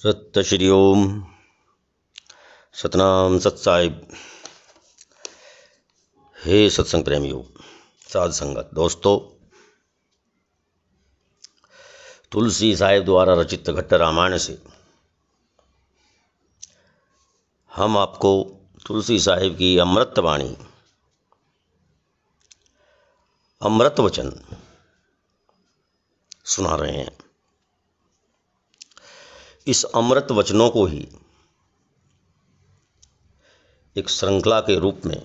सत्य श्री ओम। सतनाम सत साहिब। हे सत्संग प्रेमियों, साध संगत दोस्तों, तुलसी साहिब द्वारा रचित घट्ट रामायण से हम आपको तुलसी साहिब की अमृत वाणी, अमृत वचन सुना रहे हैं। इस अमृत वचनों को ही एक श्रृंखला के रूप में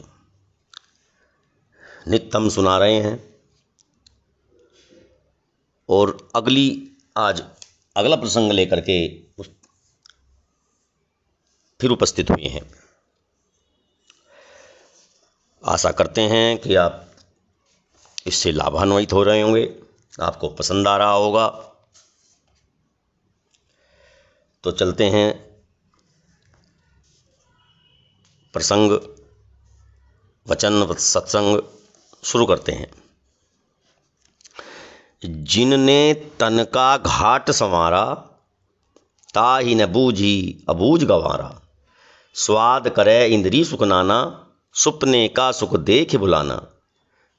नित्य हम सुना रहे हैं और आज अगला प्रसंग लेकर के फिर उपस्थित हुए हैं। आशा करते हैं कि आप इससे लाभान्वित हो रहे होंगे, आपको पसंद आ रहा होगा। तो चलते हैं प्रसंग, वचन, सत्संग शुरू करते हैं। जिनने तन का घाट संवारा, ताहि न बूझी अबूझ गंवारा। स्वाद करे इंद्री सुख नाना, सुपने का सुख देख बुलाना।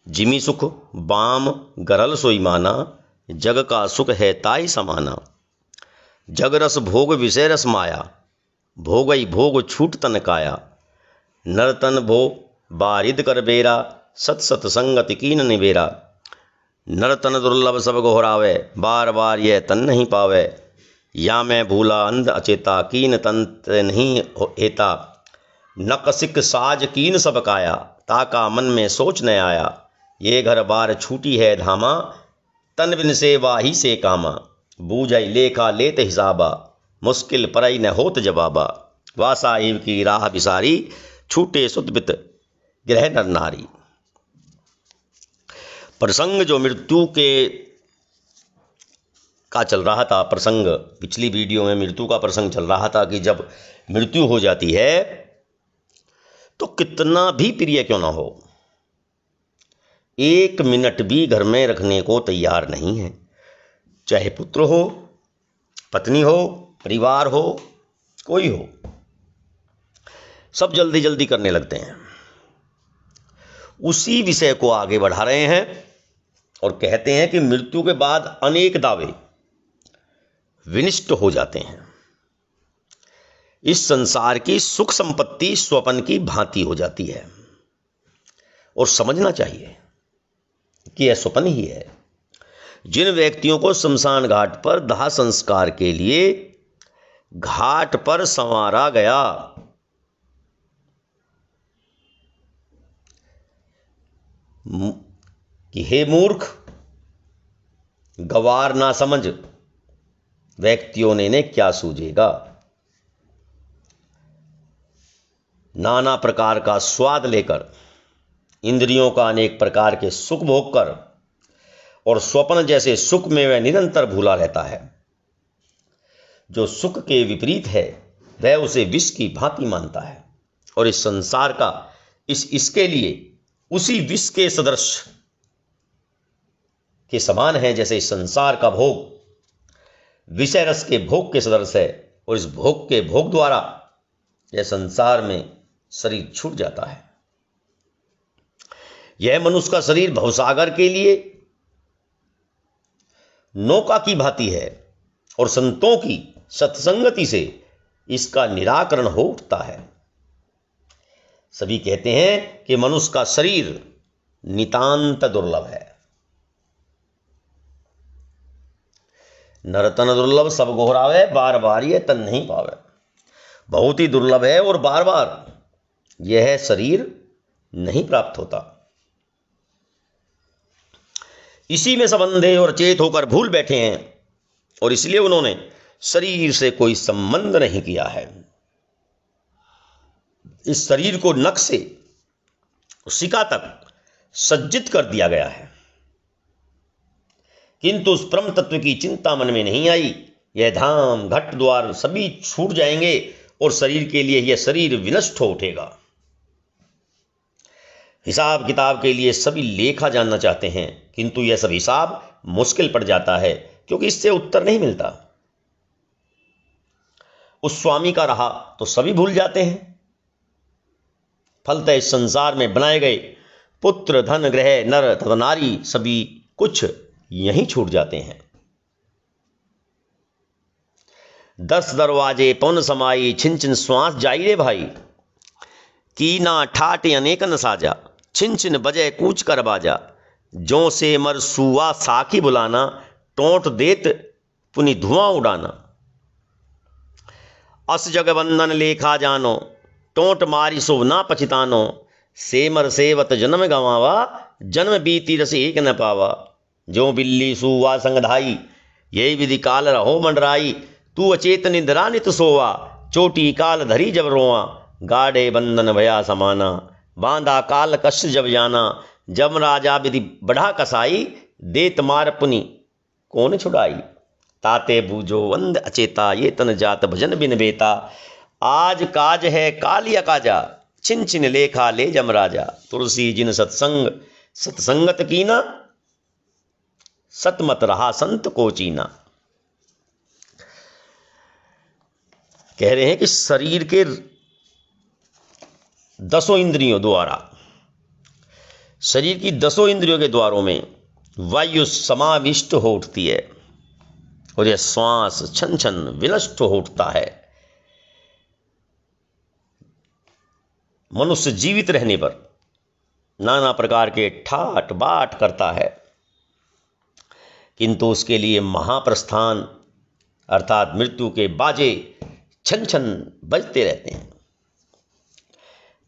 जिमि सुख बाम गरल सोई माना, जग का सुख है ताई समाना। जग रस भोग विषय रस माया, भोगई भोग छूट तन काया। नरतन भो बारिद कर बेरा, सत सत संगति कीन निबेरा। नरतन दुर्लभ सब गोहरावे, बार बार यह तन नहीं पावे। या मैं भूला अंध अचेता, कीन तंत नहीं हेता। नकसिक साज कीन सब काया, ताका मन में सोच न आया। ये घर बार छूटी है धामा, तन बिन सेवा ही से कामा। बूझई लेखा लेत हिसाबा, मुश्किल परई न होत जवाबा। वासा एव की राह बिसारी, छूटे सुतबित गृह नर नारी। प्रसंग जो मृत्यु का चल रहा था, प्रसंग पिछली वीडियो में मृत्यु का प्रसंग चल रहा था कि जब मृत्यु हो जाती है तो कितना भी प्रिय क्यों ना हो, एक मिनट भी घर में रखने को तैयार नहीं है। चाहे पुत्र हो, पत्नी हो, परिवार हो, कोई हो, सब जल्दी जल्दी करने लगते हैं। उसी विषय को आगे बढ़ा रहे हैं और कहते हैं कि मृत्यु के बाद अनेक दावे विनिष्ट हो जाते हैं। इस संसार की सुख संपत्ति स्वप्न की भांति हो जाती है और समझना चाहिए कि यह स्वप्न ही है। जिन व्यक्तियों को शमशान घाट पर दाह संस्कार के लिए घाट पर संवारा गया, कि हे मूर्ख, गवार ना समझ, व्यक्तियों ने क्या सूझेगा। नाना प्रकार का स्वाद लेकर, इंद्रियों का अनेक प्रकार के सुख भोग कर और स्वप्न जैसे सुख में वह निरंतर भूला रहता है। जो सुख के विपरीत है वह उसे विष की भांति मानता है और इस संसार का इसके लिए उसी विष के सदृश के समान है। जैसे इस संसार का भोग विषय रस के भोग के सदृश है और इस भोग के भोग द्वारा यह संसार में शरीर छूट जाता है। यह मनुष्य का शरीर भवसागर के लिए नौका की भांति है और संतों की सत्संगति से इसका निराकरण हो उठता है। सभी कहते हैं कि मनुष्य का शरीर नितांत दुर्लभ है। नरतन दुर्लभ सब गोहरावे, बार बार यह तन नहीं पावे। बहुत ही दुर्लभ है और बार बार यह शरीर नहीं प्राप्त होता। इसी में सब अंधे और चेत होकर भूल बैठे हैं और इसलिए उन्होंने शरीर से कोई संबंध नहीं किया है। इस शरीर को नख से शिका तक सज्जित कर दिया गया है, किंतु उस परम तत्व की चिंता मन में नहीं आई। यह धाम घट द्वार सभी छूट जाएंगे और शरीर के लिए यह शरीर विनष्ट हो उठेगा। हिसाब किताब के लिए सभी लेखा जानना चाहते हैं, किंतु यह सब हिसाब मुश्किल पड़ जाता है क्योंकि इससे उत्तर नहीं मिलता। उस स्वामी का रहा तो सभी भूल जाते हैं। फलतः इस संसार में बनाए गए पुत्र, धन, ग्रह, नर तथा नारी सभी कुछ यहीं छूट जाते हैं। 10 दरवाजे पवन समाई, छिन छिन श्वास जाई रे भाई। कीना ठाट अनेक न साजा, छिन छिन बजे कूच कर बाजा। जो से मर सुआ साखी बुलाना, टोंट देत पुनि धुआं उड़ाना। अस जग बंधन लेखा जानो, टोंट मारी सो ना पछितानो। सेमर सेवत जन्म गवावा, जन्म बीती रस एक न पावा। जो बिल्ली सुआ संग धाई, यही विधि काल रहो मंडराई। तू अचेत निद्रा नित सोवा, चोटी काल धरी जब रोआ। गाढ़े बंधन भया समाना, बांधा काल कष्ट जब जाना। जब राजा विधि बढ़ा कसाई, देत मार पुनि कौन छुड़ाई। ताते बूझो अंध अचेता, ये तन जात भजन बिन बेता। आज काज है कालिया काजा, छिन छिन लेखा ले जम राजा। तुलसी जिन सत्संग सत्संगत कीना, सतमत रहा संत को चीना। कह रहे हैं कि शरीर के 10 इंद्रियों द्वारा, शरीर की 10 इंद्रियों के द्वारों में वायु समाविष्ट हो उठती है और यह श्वास छन छन विनष्ट हो उठता है। मनुष्य जीवित रहने पर नाना प्रकार के ठाट बाट करता है, किंतु उसके लिए महाप्रस्थान अर्थात मृत्यु के बाजे छन छन बजते रहते हैं।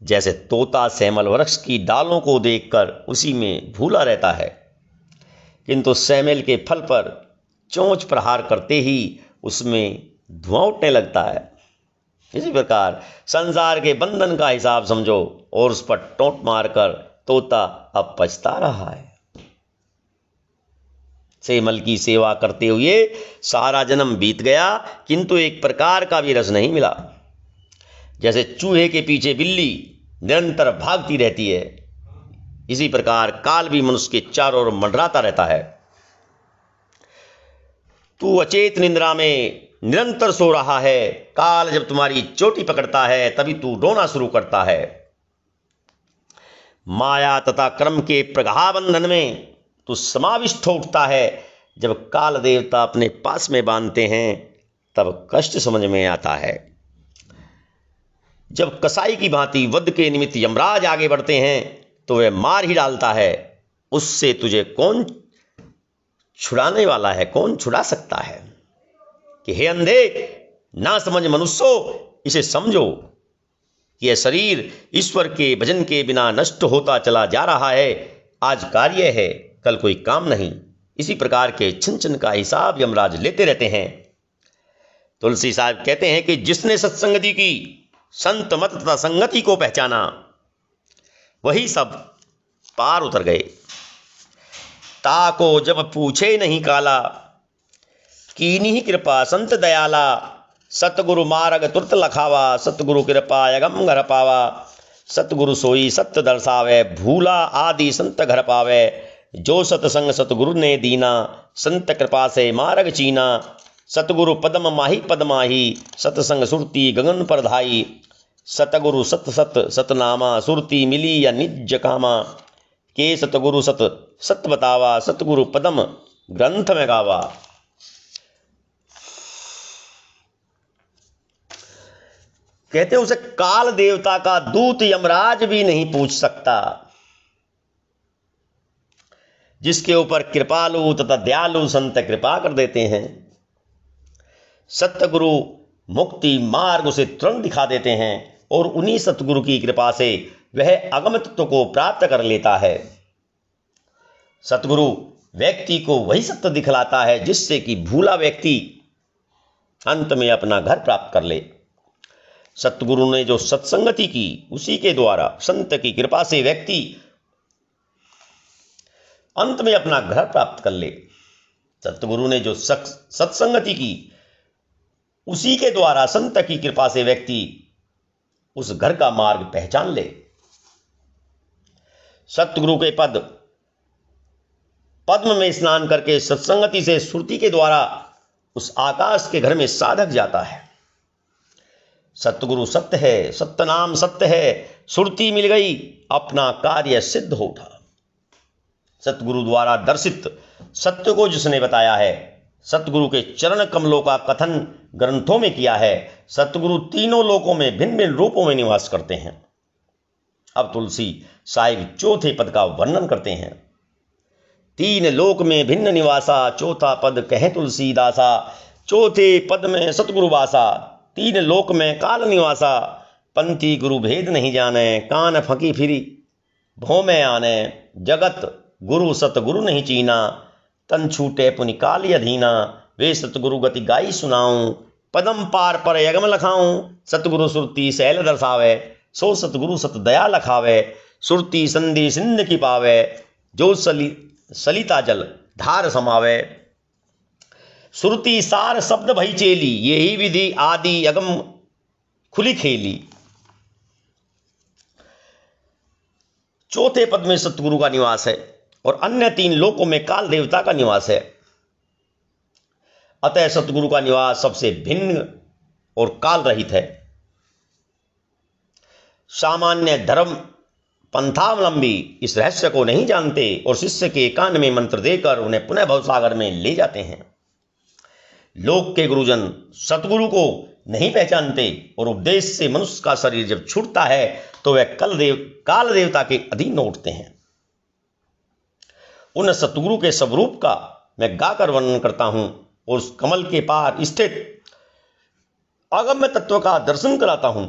जैसे तोता सैमल वृक्ष की डालों को देखकर उसी में भूला रहता है, किंतु सैमल के फल पर चोंच प्रहार करते ही उसमें धुआं उठने लगता है। इसी प्रकार संसार के बंधन का हिसाब समझो और उस पर टोंट मारकर तोता अब पछता रहा है। सेमल की सेवा करते हुए सारा जन्म बीत गया, किंतु एक प्रकार का भी रस नहीं मिला। जैसे चूहे के पीछे बिल्ली निरंतर भागती रहती है, इसी प्रकार काल भी मनुष्य के चारों ओर मंडराता रहता है। तू अचेत निंद्रा में निरंतर सो रहा है। काल जब तुम्हारी चोटी पकड़ता है तभी तू रोना शुरू करता है। माया तथा कर्म के प्रगाढ़ बंधन में तू समाविष्ट हो उठता है। जब काल देवता अपने पास में बांधते हैं तब कष्ट समझ में आता है। जब कसाई की भांति वध के निमित्त यमराज आगे बढ़ते हैं तो वह मार ही डालता है। उससे तुझे कौन छुड़ाने वाला है, कौन छुड़ा सकता है। कि हे अंधे ना समझ मनुष्यो, इसे समझो कि यह शरीर ईश्वर के भजन के बिना नष्ट होता चला जा रहा है। आज कार्य है, कल कोई काम नहीं। इसी प्रकार के छिन छिन का हिसाब यमराज लेते रहते हैं। तुलसी साहब कहते हैं कि जिसने सत्संगति की, संत मत तथा संगति को पहचाना, वही सब पार उतर गए। ताको जब पूछे नहीं काला, कीनी ही कृपा संत दयाला। सतगुरु मार्ग तुरत लखावा, सतगुरु कृपा अगम घर पावा। सतगुरु सोई सत्य दर्शावे, भूला आदि संत घर पावे। जो सतसंग सतगुरु ने दीना, संत कृपा से मार्ग चीना। सतगुरु पदम माही पद माही, सतसंग सुरती गगन पर धाई। सतगुरु सत सत सतनामा, सुरती मिली या निज कामा। के सतगुरु सत सत बतावा, सतगुरु पदम ग्रंथ में गावा। कहते उसे काल देवता का दूत यमराज भी नहीं पूछ सकता, जिसके ऊपर कृपालु तथा दयालु संत कृपा कर देते हैं। सतगुरु मुक्ति मार्ग उसे तुरंत दिखा देते हैं और उन्हीं सतगुरु की कृपा से वह अगम तत्व को प्राप्त कर लेता है। सतगुरु व्यक्ति को वही सत्य दिखलाता है जिससे कि भूला व्यक्ति अंत में अपना घर प्राप्त कर ले। सतगुरु ने जो सत्संगति की, उसी के द्वारा संत की कृपा से व्यक्ति अंत में अपना घर प्राप्त कर ले। सतगुरु ने जो सत्संगति की, उसी के द्वारा संत की कृपा से व्यक्ति उस घर का मार्ग पहचान ले। सतगुरु के पद्म में स्नान करके सत्संगति से सुरति के द्वारा उस आकाश के घर में साधक जाता है। सतगुरु सत्य है, सत्य नाम सत्य है, सुरती मिल गई, अपना कार्य सिद्ध हो उठा। सतगुरु द्वारा दर्शित सत्य को जिसने बताया है, सतगुरु के चरण कमलों का कथन ग्रंथों में किया है। सतगुरु तीनों लोकों में भिन्न भिन्न रूपों में निवास करते हैं। अब तुलसी साहिब चौथे पद का वर्णन करते हैं। तीन लोक में भिन्न निवासा, चौथा पद कहे तुलसीदासा। चौथे पद में सतगुरु वासा, तीन लोक में काल निवासा। पंथी गुरु भेद नहीं जाने, कान फकी फिरी भों में आने। जगत गुरु सतगुरु नहीं चीना, तन छूटे पुनि काल अधीना। वे सतगुरु गति गाई सुनाऊं, पदम पार पर यगम लखाऊं। सतगुरु सुरती सैल दर्शावे, सो सतगुरु सत दया लखावे। सुरती संधि सिंध की पावे, जो सलिता जल धार समावे। सुरती सार शब्द भई चेली, यही विधि आदि अगम खुली खेली। चौथे पद में सतगुरु का निवास है और अन्य तीन लोकों में काल देवता का निवास है। अतः सतगुरु का निवास सबसे भिन्न और काल रहित है। सामान्य धर्म पंथावलंबी इस रहस्य को नहीं जानते और शिष्य के कान में मंत्र देकर उन्हें पुनः भवसागर में ले जाते हैं। लोक के गुरुजन सतगुरु को नहीं पहचानते और उपदेश से मनुष्य का शरीर जब छूटता है तो वह काल देवता के अधीन उठते हैं। उन सतगुरु के स्वरूप का मैं गाकर वर्णन करता हूं और उस कमल के पार स्थित अगम्य तत्व का दर्शन कराता हूं।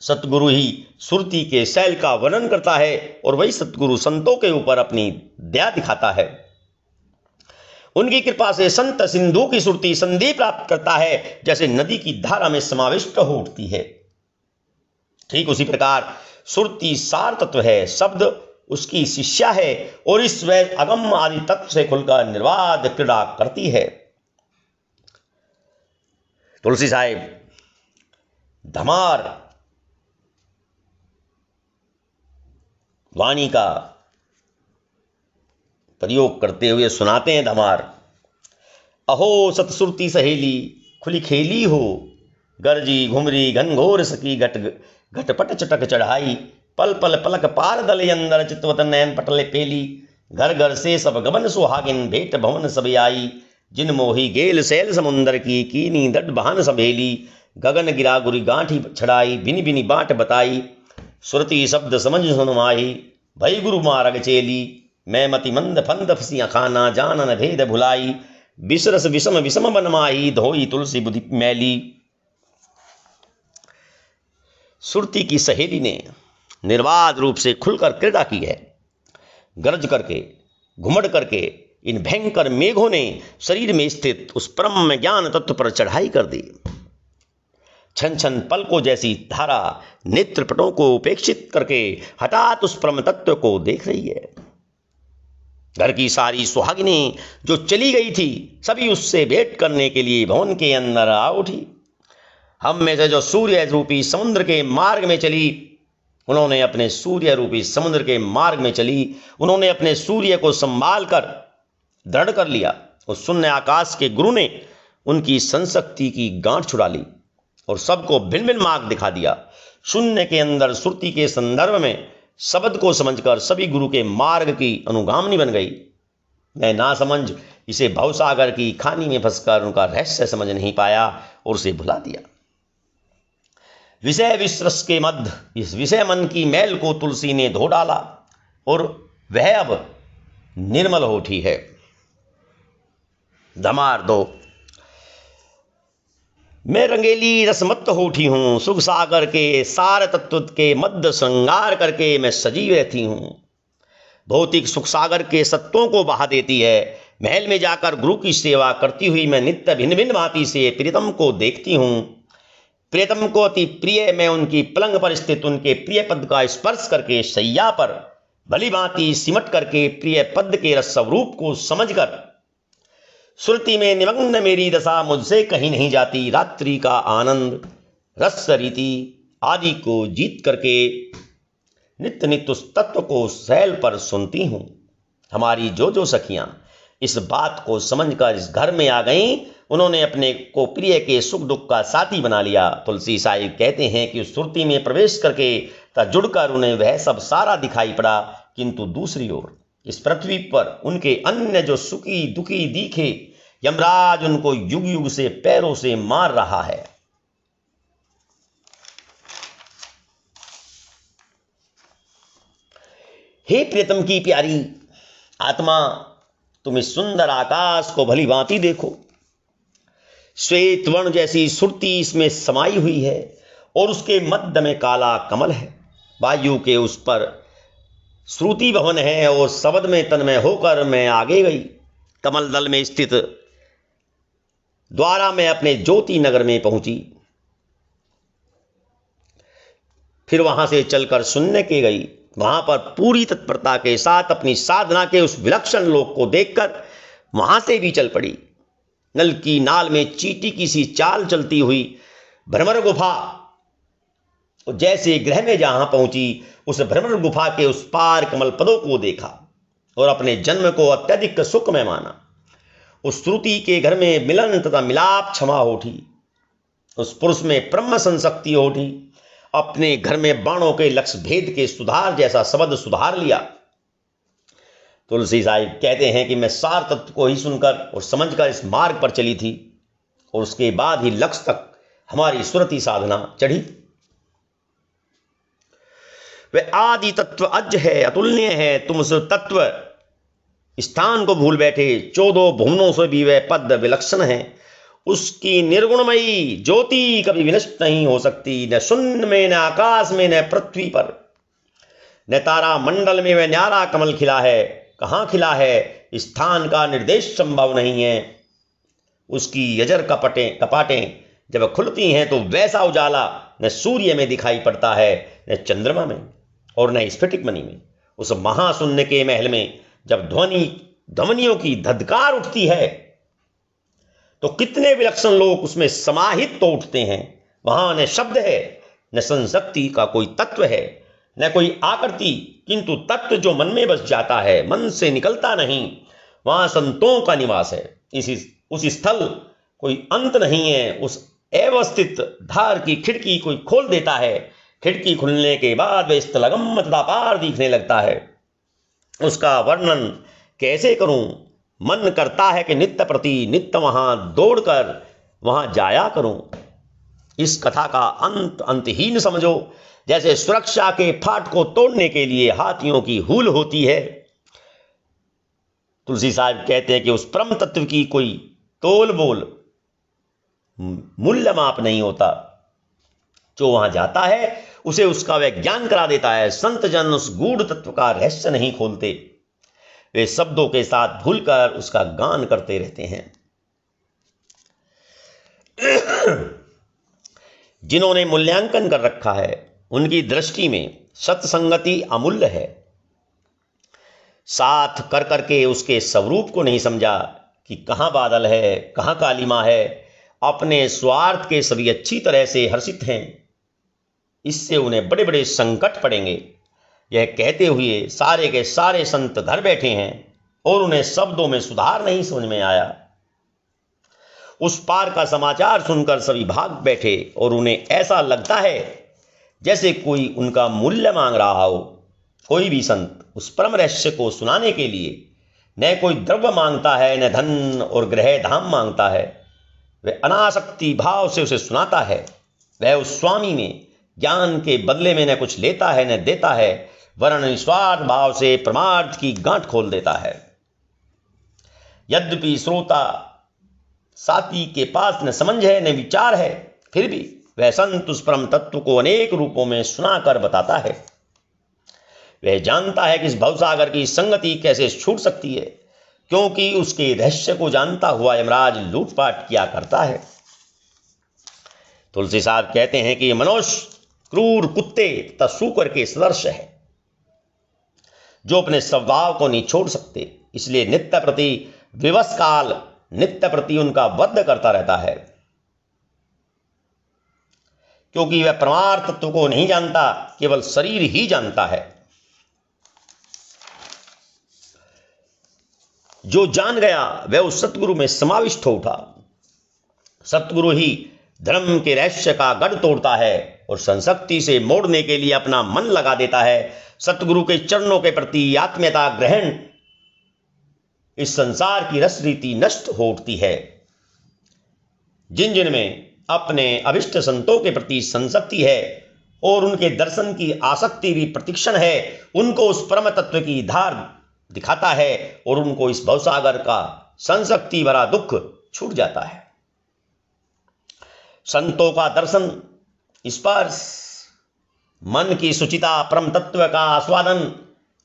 सतगुरु ही सुरती के शैल का वर्णन करता है और वही सतगुरु संतों के ऊपर अपनी दया दिखाता है। उनकी कृपा से संत सिंधु की सुरती संधि प्राप्त करता है, जैसे नदी की धारा में समाविष्ट हो उठती है। ठीक उसी प्रकार सुरती सार तत्व है, शब्द उसकी शिष्या है और इस वैध अगम आदि तत्व से खुलकर निर्वाध क्रीड़ा करती है। तुलसी साहिब धमार वाणी का प्रयोग करते हुए सुनाते हैं। धमार अहो सतसुरती सहेली, खुली खेली हो, गरजी घुमरी घनघोर सकी, घटपट चटक चढ़ाई। पल पल पलक पार दले अंदर, चितवत नैन पटले पेली। घर घर से सब गबन सुहागिन, भेंट भवन सब आई। जिन मोही गेल सैल समुंदर की, कीनी दड बहान सभेली। गगन गिरा गुरी गांठी छड़ाई, बिनी बिनी बाट बताई। सुरती शब्द समझ सुनवाई, भई गुरु मारग चेली। मैं मति मंद फंद फसिया खाना, जानन भेद भुलाई। बिसरस विषम विषम बनमाही, धोई तुलसी बुद्धि मैली। सुरती की सहेली ने निर्बाध रूप से खुलकर क्रीड़ा की है। गरज करके घुमड़ करके इन भयंकर मेघों ने शरीर में स्थित उस परम ज्ञान तत्व पर चढ़ाई कर दी। छन छन पलकों जैसी धारा नेत्रपटों को उपेक्षित करके हठात उस परम तत्व को देख रही है। घर की सारी सुहागिनें जो चली गई थी, सभी उससे भेंट करने के लिए भवन के अंदर आ उठी। हम में से जो सूर्य रूपी समुद्र के मार्ग में चली, उन्होंने अपने सूर्य रूपी समुद्र के मार्ग में चली। उन्होंने अपने सूर्य को संभाल कर दृढ़ कर लिया। उस शून्य आकाश के गुरु ने उनकी संशक्ति की गांठ छुड़ा ली और सबको भिन्न भिन्न मार्ग दिखा दिया। शून्य के अंदर सुरती के संदर्भ में शब्द को समझकर सभी गुरु के मार्ग की अनुगामिनी बन गई। मैं ना समझ इसे भवसागर की खानी में फंसकर उनका रहस्य समझ नहीं पाया और उसे भुला दिया। विषय विश्रस के मध्य इस विषय मन की मैल को तुलसी ने धो डाला और वह अब निर्मल हो उठी है। धमार 2 मैं रंगेली रसमत्त हो उठी हूँ, सुख सागर के सार तत्व के मध्य श्रृंगार करके मैं सजी रहती हूँ। भौतिक सुख सागर के सत्वों को बहा देती है। महल में जाकर गुरु की सेवा करती हुई मैं नित्य भिन्न भिन्न भांति से प्रियतम को देखती हूँ। प्रियतम को अति प्रिय मैं उनकी पलंग पर स्थित उनके प्रिय पद का स्पर्श करके शैया पर भली भांति सिमट करके प्रिय पद के रस स्वरूप को समझकर सुरती में निमग्न मेरी दशा मुझसे कहीं नहीं जाती। रात्रि का आनंद रस रीति आदि को जीत करके नित्य नित्य उस तत्व को शैल पर सुनती हूँ। हमारी जो जो सखियाँ इस बात को समझकर इस घर में आ गईं, उन्होंने अपने को प्रिय के सुख दुख का साथी बना लिया। तुलसी साहिब कहते हैं कि उस सुरती में प्रवेश करके जुड़कर उन्हें वह सब सारा दिखाई पड़ा, किंतु दूसरी ओर इस पृथ्वी पर उनके अन्य जो सुखी दुखी दिखे, यमराज उनको युग युग से पैरों से मार रहा है। हे प्रियतम की प्यारी आत्मा, तुम इस सुंदर आकाश को भली भांति देखो। श्वेत वर्ण जैसी सुरती इसमें समाई हुई है और उसके मध्य में काला कमल है। वायु के उस पर श्रुति भवन है और शब्द में तन्मय होकर मैं आगे गई। कमल दल में स्थित द्वारा मैं अपने ज्योति नगर में पहुंची, फिर वहां से चलकर शून्य के गई। वहां पर पूरी तत्परता के साथ अपनी साधना के उस विलक्षण लोक को देखकर वहां से भी चल पड़ी। नल की नाल में चींटी की सी चाल चलती हुई भ्रमर गुफा, जैसे ग्रह में जहां पहुंची, उस भ्रमर गुफा के उस पार कमल पदों को देखा और अपने जन्म को अत्यधिक सुख में माना। उस श्रुति के घर में मिलन तथा मिलाप क्षमा उठी। उस पुरुष में ब्रह्म संशक्ति उठी। अपने घर में बाणों के लक्ष्य भेद के सुधार जैसा शब्द सुधार लिया। तुलसी साहिब कहते हैं कि मैं सार तत्व को ही सुनकर और समझकर इस मार्ग पर चली थी और उसके बाद ही लक्ष्य तक हमारी सुरति साधना चढ़ी। वह आदि तत्व अज है, अतुल्य है। तुम उस तत्व स्थान को भूल बैठे। 14 भुवनों से भी वह पद विलक्षण है। उसकी निर्गुणमयी ज्योति कभी विनष्ट नहीं हो सकती, न शून्य में, न आकाश में, न पृथ्वी पर, न तारा मंडल में वह न्यारा कमल खिला है। कहाँ खिला है, स्थान का निर्देश संभव नहीं है। उसकी यजर कपाटें जब खुलती हैं तो वैसा उजाला न सूर्य में दिखाई पड़ता है, न चंद्रमा में और न स्फटिक मणि में। उस महाशून्य के महल में जब ध्वनियों की धधकार उठती है तो कितने विलक्षण लोग उसमें समाहित तो उठते हैं। वहां न शब्द है, न संशक्ति का कोई तत्व है, न कोई आकृति, किंतु तत्व जो मन में बस जाता है, मन से निकलता नहीं। वहां संतों का निवास है। उस स्थल कोई अंत नहीं है। उस अवस्थित धार की खिड़की कोई खोल देता है। खिड़की खुलने के बाद वह स्थलगम तथा पार दिखने लगता है। उसका वर्णन कैसे करूं? मन करता है कि नित्य प्रति नित्य वहां दौड़कर वहां जाया करूं। इस कथा का अंतहीन समझो। जैसे सुरक्षा के फाट को तोड़ने के लिए हाथियों की हूल होती है, तुलसी साहब कहते हैं कि उस परम तत्व की कोई तोल बोल मूल्य माप नहीं होता। जो वहां जाता है उसे उसका वह ज्ञान करा देता है। संत जन उस गूढ़ तत्व का रहस्य नहीं खोलते, वे शब्दों के साथ भूलकर उसका गान करते रहते हैं। जिन्होंने मूल्यांकन कर रखा है उनकी दृष्टि में सत्संगति अमूल्य है। साथ कर करके उसके स्वरूप को नहीं समझा कि कहाँ बादल है, कहाँ कालीमा है। अपने स्वार्थ के सभी अच्छी तरह से हर्षित हैं। इससे उन्हें बड़े बड़े संकट पड़ेंगे। यह कहते हुए सारे के सारे संत घर बैठे हैं और उन्हें शब्दों में सुधार नहीं समझ में आया। उस पार का समाचार सुनकर सभी भाग बैठे और उन्हें ऐसा लगता है जैसे कोई उनका मूल्य मांग रहा हो। कोई भी संत उस परम रहस्य को सुनाने के लिए न कोई द्रव्य मांगता है, न धन और ग्रह धाम मांगता है। वह अनासक्ति भाव से उसे सुनाता है। वह उस स्वामी में ज्ञान के बदले में न कुछ लेता है न देता है, वरन निस्वार्थ भाव से परमार्थ की गांठ खोल देता है। यद्यपि श्रोता साथी के पास न समझ है न विचार है, फिर भी वह संत उस परम तत्व को अनेक रूपों में सुनाकर बताता है। वह जानता है कि इस भवसागर की संगति कैसे छूट सकती है, क्योंकि उसके रहस्य को जानता हुआ यमराज लूटपाट किया करता है। तुलसी साहब कहते हैं कि मनुष्य क्रूर कुत्ते तथा शूकर के सदृश है, जो अपने स्वभाव को नहीं छोड़ सकते। इसलिए नित्य प्रति विवश काल नित्य प्रति उनका वध करता रहता है, क्योंकि वह परमार्थ तत्व को नहीं जानता, केवल शरीर ही जानता है। जो जान गया वह उस सतगुरु में समाविष्ट हो उठा। सतगुरु ही धर्म के रहस्य का गढ़ तोड़ता है और संशक्ति से मोड़ने के लिए अपना मन लगा देता है। सतगुरु के चरणों के प्रति आत्मीयता ग्रहण इस संसार की रस रीति नष्ट हो उठती है। जिन जिन में अपने अभिष्ट संतों के प्रति संशक्ति है और उनके दर्शन की आसक्ति भी प्रतिक्षण है, उनको उस परम तत्व की धार दिखाता है और उनको इस भवसागर का संशक्ति भरा दुख छूट जाता है। संतों का दर्शन, स्पर्श, मन की सुचिता, परम तत्व का आस्वादन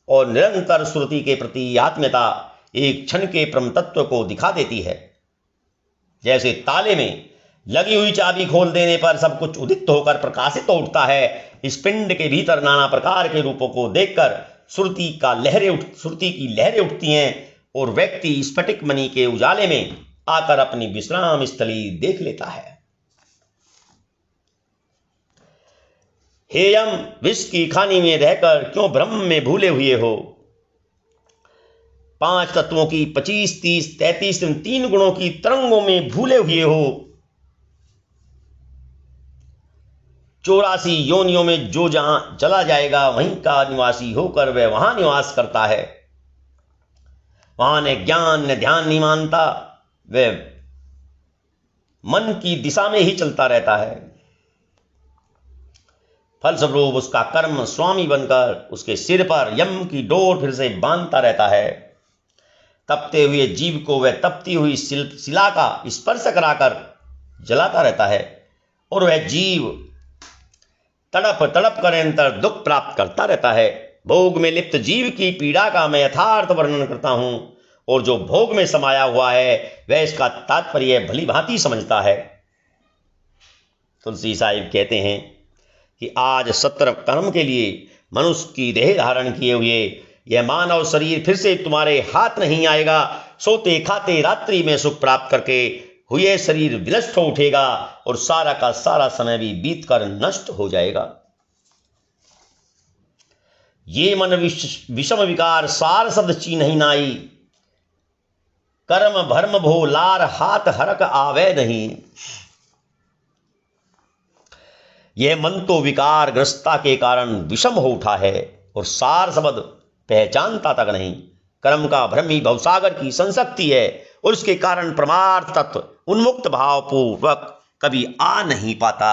और निरंतर श्रुति के प्रति आत्मीयता एक क्षण के परम तत्व को दिखा देती है। जैसे ताले में लगी हुई चाबी खोल देने पर सब कुछ उदित होकर प्रकाशित हो उठता है, इस पिंड के भीतर नाना प्रकार के रूपों को देखकर श्रुति की लहरें उठती हैं और व्यक्ति स्फटिक मणि के उजाले में आकर अपनी विश्राम स्थली देख लेता है। हे यम, विष की खानी में रहकर क्यों ब्रह्म में भूले हुए हो? 5 तत्वों की 25, 30, 33 3 गुणों की तरंगों में भूले हुए हो। 84 योनियों में जो जहां चला जाएगा वहीं का निवासी होकर वह वहां निवास करता है। वहां न ज्ञान न ध्यान नहीं मानता, वह मन की दिशा में ही चलता रहता है। फलस्वरूप उसका कर्म स्वामी बनकर उसके सिर पर यम की डोर फिर से बांधता रहता है। तपते हुए जीव को वह तपती हुई शिला का स्पर्श कराकर जलाता रहता है और वह जीव तड़प तड़प कर निरंतर दुख प्राप्त करता रहता है। भोग में लिप्त जीव की पीड़ा का मैं यथार्थ वर्णन करता हूं और जो भोग में समाया हुआ है वह इसका तात्पर्य भली भांति समझता है। तुलसी साहिब कहते हैं कि आज 17 कर्म के लिए मनुष्य की देह धारण किए हुए यह मानव शरीर फिर से तुम्हारे हाथ नहीं आएगा। सोते खाते रात्रि में सुख प्राप्त करके हुए शरीर विनष्ट हो उठेगा और सारा का सारा समय भी बीतकर नष्ट हो जाएगा। ये मन विषम विकार सार शब्द चीन्ह नाई, कर्म भर्म भो लार हाथ हरक आवे नहीं। यह मन तो विकार ग्रस्ता के कारण विषम हो उठा है और सार शब्द पहचानता तक नहीं। कर्म का भ्रम ही भवसागर की संशक्ति है और उसके कारण परमार्थ तत्व उन्मुक्त भाव पूर्वक कभी आ नहीं पाता।